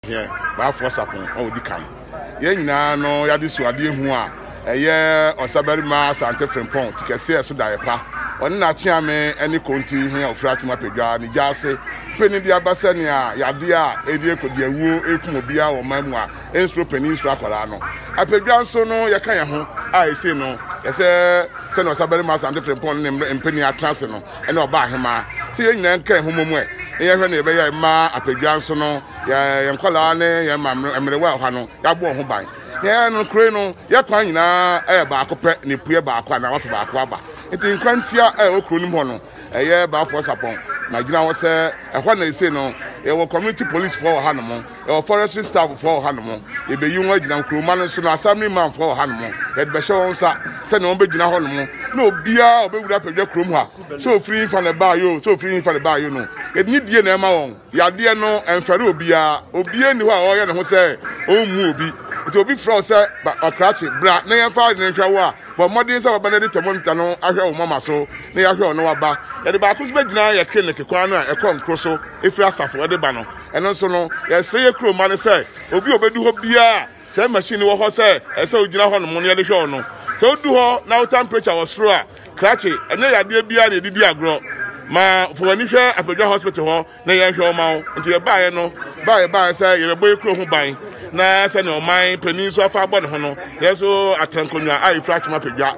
here ba for sapon o di kan ye nyina no ya de suade hu a eye Osaberima Asante Frimpong tikese eso daepa oni na chiame eni konti here ofratuma pedwa ni jase peni dia basani a yade a edi ekodi awuo ekum obia wo mamu a enstro peninsula akwara no apedwa nso no ye kan ye ho a ese no yese se no Osaberima Asante Frimpong ne mpeni atrase no ene oba ahema ti ye nyina nkan homomu e ye hwe na ebe ya ma apedwa nso no ye nkola ne ye ma emrewa ha no ya bo ho ban ye no kure no ye kwan nyina ba akopɛ ne pue ba akwa na wafa ba akwa aba enti nkwantia okuru nim ho no eye ba for sapon na gina wo se ehwa na ese no e wo community police for ha no mo e wo forestry staff for ha no mo e be yi won gina nkroma no so na assembly man for ha no mo e be hye won sa se na won be gina ho no mo na obia obewura pedwa krom ha so free fa na ba yo no e ni die na ema won ya de no enfere obia ni ho a o ye ne ho se o mu obi iti obi fra say okrachi bra na ye fa ne hwa wo a but modern say baba na de thermometer no ahwe wo mama so na ya hwe no waba ye de ba ko so be gina ye clinic kwa no a e kom kroso efri asafo e de ba no eno so no ye say ye kroma ne say obi obedu ho bia say machine wo ho say e say o gina ho no mo ne de hwe no so du ho na temperature was through a krachi enye yade bia na edidi agro ma for ani hwe Apedwa hospital ho na ye hwe o ma wo nti ye ba ye no ba say ye boy kro ho ban na se no man peninsula fa bɔ ne ho no yeso atrankonwa a ifra chima Apedwa